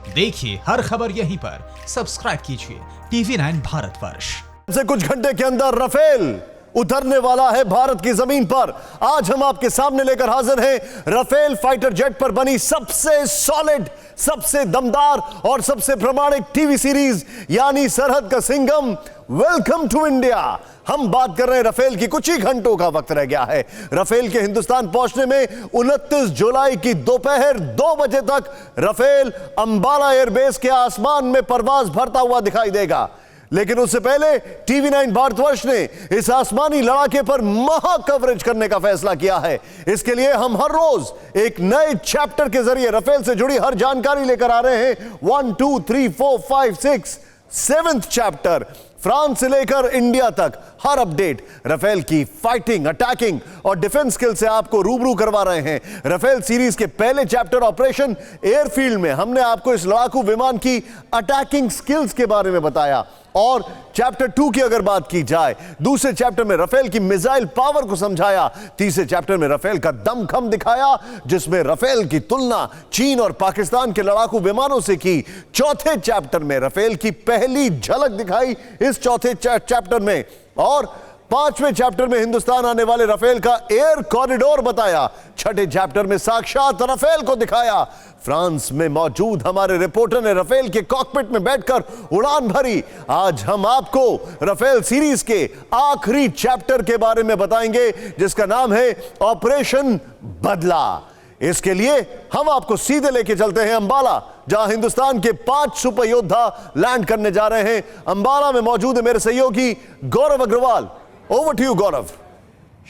देखिए हर खबर यहीं पर, सब्सक्राइब कीजिए TV9 भारतवर्ष। से कुछ घंटे के अंदर राफेल उतरने वाला है भारत की जमीन पर। आज हम आपके सामने लेकर हाजिर हैं राफेल फाइटर जेट पर बनी सबसे सॉलिड, सबसे दमदार और सबसे प्रमाणिक टीवी सीरीज यानी सरहद का सिंघम, वेलकम टू इंडिया। हम बात कर रहे हैं राफेल की। कुछ ही घंटों का वक्त रह गया है राफेल के हिंदुस्तान पहुंचने में। 29 जुलाई की दोपहर 2 बजे तक राफेल अंबाला एयरबेस के आसमान में परवाज भरता हुआ दिखाई देगा। लेकिन उससे पहले TV9 भारतवर्ष ने इस आसमानी लड़ाके पर महा कवरेज करने का फैसला किया है। इसके लिए हम हर रोज एक नए चैप्टर के जरिए राफेल से जुड़ी हर जानकारी लेकर आ रहे हैं। 1 2 3 4 5 6 7th चैप्टर, फ्रांस से लेकर इंडिया तक हर अपडेट राफेल की फाइटिंग, अटैकिंग और डिफेंस स्किल से आपको रूबरू करवा रहे हैं। राफेल सीरीज के पहले चैप्टर ऑपरेशन एयरफील्ड में हमने आपको इस लड़ाकू विमान की अटैकिंग स्किल्स के बारे में बताया, और चैप्टर 2 की अगर बात की जाए, दूसरे चैप्टर में राफेल की मिसाइल पावर को समझाया। तीसरे चैप्टर में राफेल का दमखम दिखाया, जिसमें राफेल की तुलना चीन और पाकिस्तान के लड़ाकू विमानों से की। चौथे चैप्टर में राफेल की पहली झलक दिखाई इस चौथे चैप्टर में, और 5वें चैप्टर में हिंदुस्तान आने वाले राफेल का एयर कॉरिडोर बताया। छठे चैप्टर में साक्षात राफेल को दिखाया। फ्रांस में मौजूद हमारे रिपोर्टर ने राफेल के कॉकपिट में बैठकर उड़ान भरी। आज हम आपको राफेल सीरीज के आखिरी चैप्टर के बारे में बताएंगे, जिसका नाम है ऑपरेशन बदला। इसके लिए हम आपको सीधे लेके चलते हैं अंबाला, जहां हिंदुस्तान के 5 सुपर योद्धा लैंड करने जा रहे हैं। अंबाला में मौजूद है मेरे सहयोगी गौरव अग्रवाल। ओवर टू यू गौरव।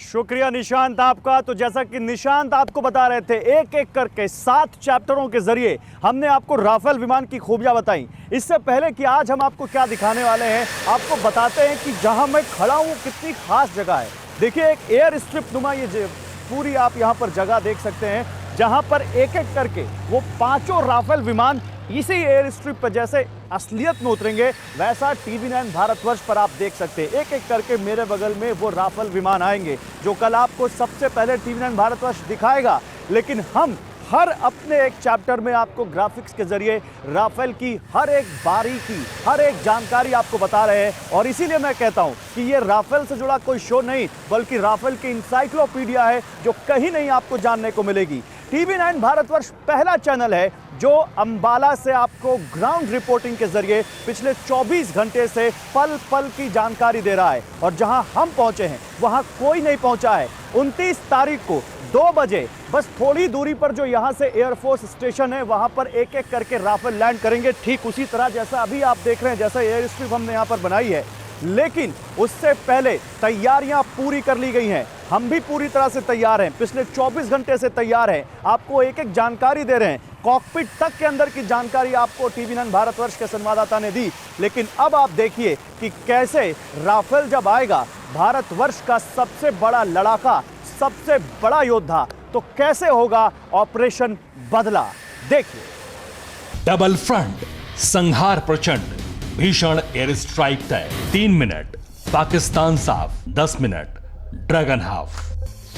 शुक्रिया निशांत आपका। तो जैसा कि निशांत आपको बता रहे थे, एक एक करके 7 चैप्टरों के जरिए हमने आपको राफेल विमान की खूबियां बताई। इससे पहले कि आज हम आपको क्या दिखाने वाले हैं, आपको बताते हैं कि जहां मैं खड़ा हूं कितनी खास जगह है। देखिए, एक एयर स्ट्रिप नुमा ये पूरी आप यहां पर जगह देख सकते हैं, जहां पर एक एक करके वो 5 राफेल विमान इसी एयर स्ट्रिप पर जैसे असलियत में उतरेंगे, वैसा TV9 भारतवर्ष पर आप देख सकते हैं। एक एक करके मेरे बगल में वो राफेल विमान आएंगे, जो कल आपको सबसे पहले TV9 भारतवर्ष दिखाएगा। लेकिन हम हर अपने एक चैप्टर में आपको ग्राफिक्स के जरिए राफेल की हर एक बारीकी, हर एक जानकारी आपको बता रहे हैं। और इसीलिए मैं कहता हूं कि ये राफेल से जुड़ा कोई शो नहीं, बल्कि राफेल की इंसाइक्लोपीडिया है, जो कहीं नहीं आपको जानने को मिलेगी। TV9 भारतवर्ष पहला चैनल है जो अंबाला से आपको ग्राउंड रिपोर्टिंग के जरिए पिछले 24 घंटे से पल पल की जानकारी दे रहा है। और जहां हम पहुंचे हैं वहां कोई नहीं पहुंचा है। 29 तारीख को 2 बजे बस थोड़ी दूरी पर जो यहां से एयरफोर्स स्टेशन है, वहां पर एक एक करके राफेल लैंड करेंगे, ठीक उसी तरह जैसा अभी आप देख रहे हैं, जैसा एयर स्ट्रिप हमने यहां पर बनाई है। लेकिन उससे पहले तैयारियां पूरी कर ली गई हैं। हम भी पूरी तरह से तैयार हैं, पिछले 24 घंटे से तैयार हैं। आपको एक एक जानकारी दे रहे हैं, कॉकपिट तक के अंदर की जानकारी आपको TV9 भारतवर्ष के संवाददाता ने दी। लेकिन अब आप देखिए कि कैसे राफेल जब आएगा, भारतवर्ष का सबसे बड़ा लड़ाका, सबसे बड़ा योद्धा, तो कैसे होगा ऑपरेशन बदला। देखिए, डबल फ्रंट, संहार प्रचंड, भीषण एयर स्ट्राइक तय। 3 मिनट, पाकिस्तान साफ। 10 minute, dragon half.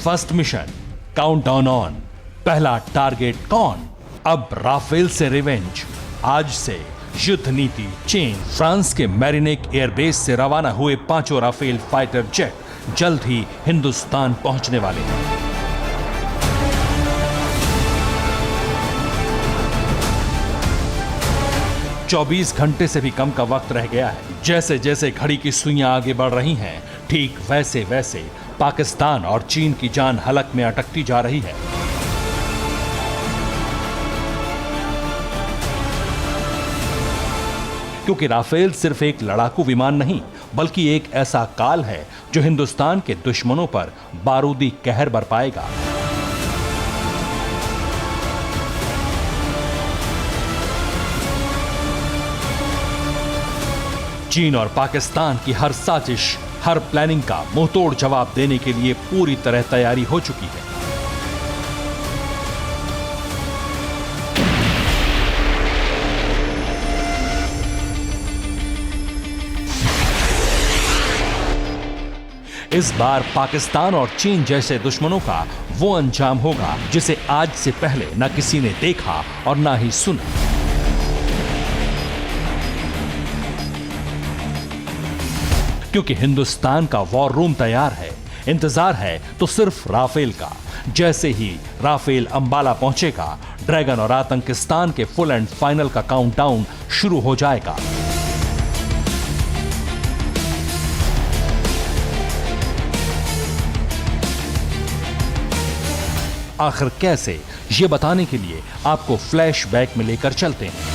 First mission, countdown on. पहला टारगेट कौन? अब राफेल से रिवेंज। आज से युद्ध नीति चेंज। फ्रांस के मैरिनेक एयरबेस से रवाना हुए 5 राफेल फाइटर जेट जल्द ही हिंदुस्तान पहुंचने वाले हैं। चौबीस घंटे से भी कम का वक्त रह गया है। जैसे जैसे घड़ी की सुइयां आगे बढ़ रही हैं, ठीक वैसे वैसे पाकिस्तान और चीन की जान हलक में अटकती जा रही है। क्योंकि राफेल सिर्फ एक लड़ाकू विमान नहीं, बल्कि एक ऐसा काल है जो हिंदुस्तान के दुश्मनों पर बारूदी कहर बरपाएगा। चीन और पाकिस्तान की हर साजिश, हर प्लानिंग का मुंहतोड़ जवाब देने के लिए पूरी तरह तैयारी हो चुकी है। इस बार पाकिस्तान और चीन जैसे दुश्मनों का वो अंजाम होगा जिसे आज से पहले न किसी ने देखा और ना ही सुना। क्योंकि हिंदुस्तान का वॉर रूम तैयार है। इंतजार है तो सिर्फ राफेल का। जैसे ही राफेल अंबाला पहुंचेगा, ड्रैगन और आतंकिस्तान के फुल एंड फाइनल का काउंटडाउन शुरू हो जाएगा। आखिर कैसे, ये बताने के लिए आपको फ्लैशबैक में लेकर चलते हैं।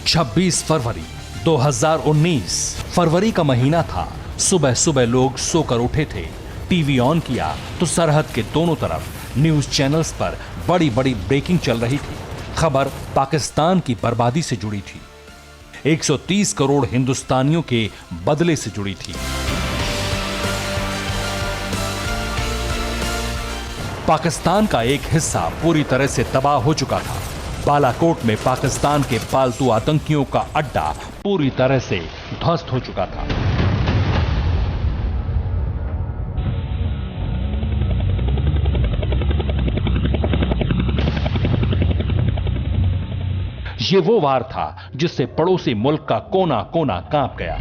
फरवरी 2019 फरवरी का महीना था। सुबह सुबह लोग सोकर उठे थे। टीवी ऑन किया तो सरहद के दोनों तरफ न्यूज चैनल्स पर बड़ी बड़ी ब्रेकिंग चल रही थी। खबर पाकिस्तान की बर्बादी से जुड़ी थी। 130 करोड़ हिंदुस्तानियों के बदले से जुड़ी थी। पाकिस्तान का एक हिस्सा पूरी तरह से तबाह हो चुका था। बालाकोट में पाकिस्तान के पालतू आतंकियों का अड्डा पूरी तरह से ध्वस्त हो चुका था। ये वो वार था जिससे पड़ोसी मुल्क का कोना कोना कांप गया।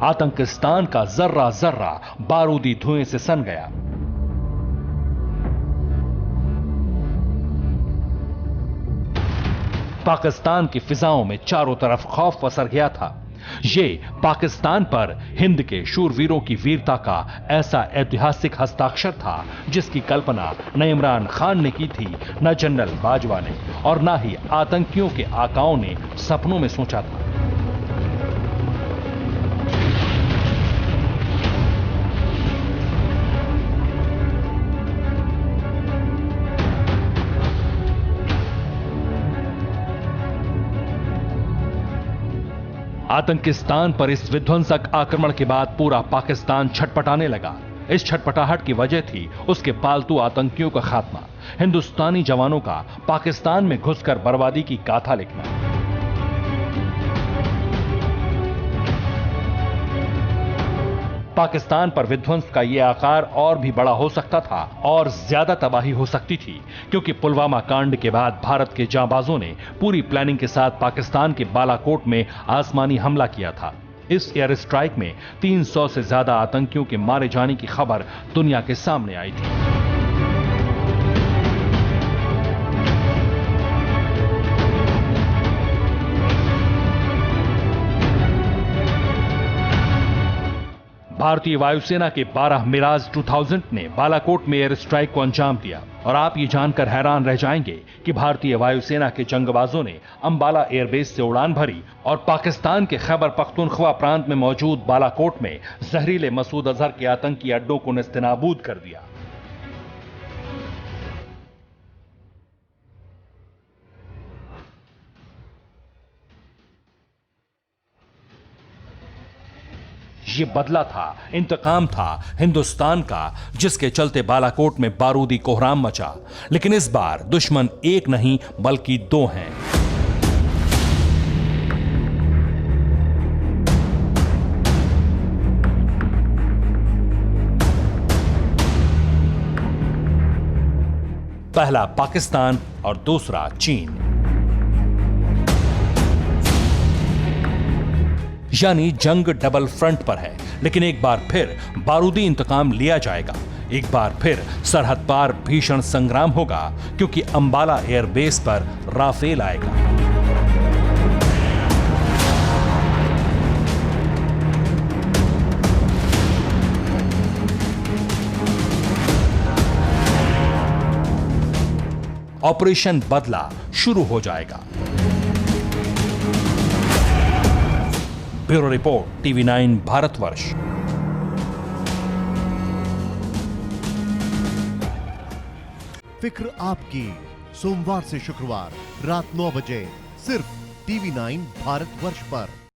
आतंकिस्तान का जर्रा जर्रा बारूदी धुएं से सन गया। पाकिस्तान की फिजाओं में चारों तरफ खौफ पसर गया था। ये पाकिस्तान पर हिंद के शूरवीरों की वीरता का ऐसा ऐतिहासिक हस्ताक्षर था जिसकी कल्पना न इमरान खान ने की थी, न जनरल बाजवा ने, और न ही आतंकियों के आकाओं ने सपनों में सोचा था। आतंकिस्तान पर इस विध्वंसक आक्रमण के बाद पूरा पाकिस्तान छटपटाने लगा। इस छटपटाहट की वजह थी उसके पालतू आतंकियों का खात्मा, हिंदुस्तानी जवानों का पाकिस्तान में घुसकर बर्बादी की गाथा लिखना। पाकिस्तान पर विध्वंस का यह आकार और भी बड़ा हो सकता था और ज्यादा तबाही हो सकती थी, क्योंकि पुलवामा कांड के बाद भारत के जांबाजों ने पूरी प्लानिंग के साथ पाकिस्तान के बालाकोट में आसमानी हमला किया था। इस एयर स्ट्राइक में 300 से ज्यादा आतंकियों के मारे जाने की खबर दुनिया के सामने आई थी। भारतीय वायुसेना के 12 मिराज 2000 ने बालाकोट में एयर स्ट्राइक को अंजाम दिया। और आप ये जानकर हैरान रह जाएंगे कि भारतीय वायुसेना के जंगबाजों ने अंबाला एयरबेस से उड़ान भरी और पाकिस्तान के खैबर पख्तूनख्वा प्रांत में मौजूद बालाकोट में जहरीले मसूद अजहर के आतंकी अड्डों को नेस्तनाबूद कर दिया। ये बदला था, इंतकाम था हिंदुस्तान का, जिसके चलते बालाकोट में बारूदी कोहराम मचा। लेकिन इस बार दुश्मन एक नहीं बल्कि दो हैं। पहला पाकिस्तान और दूसरा चीन, यानी जंग डबल फ्रंट पर है। लेकिन एक बार फिर बारूदी इंतकाम लिया जाएगा। एक बार फिर सरहद पार भीषण संग्राम होगा, क्योंकि अंबाला एयरबेस पर राफेल आएगा। ऑपरेशन बदला शुरू हो जाएगा। Bureau report, TV9 Bharatvarsh. फिक्र आपकी, सोमवार से शुक्रवार रात 9 बजे सिर्फ TV9 भारतवर्ष पर।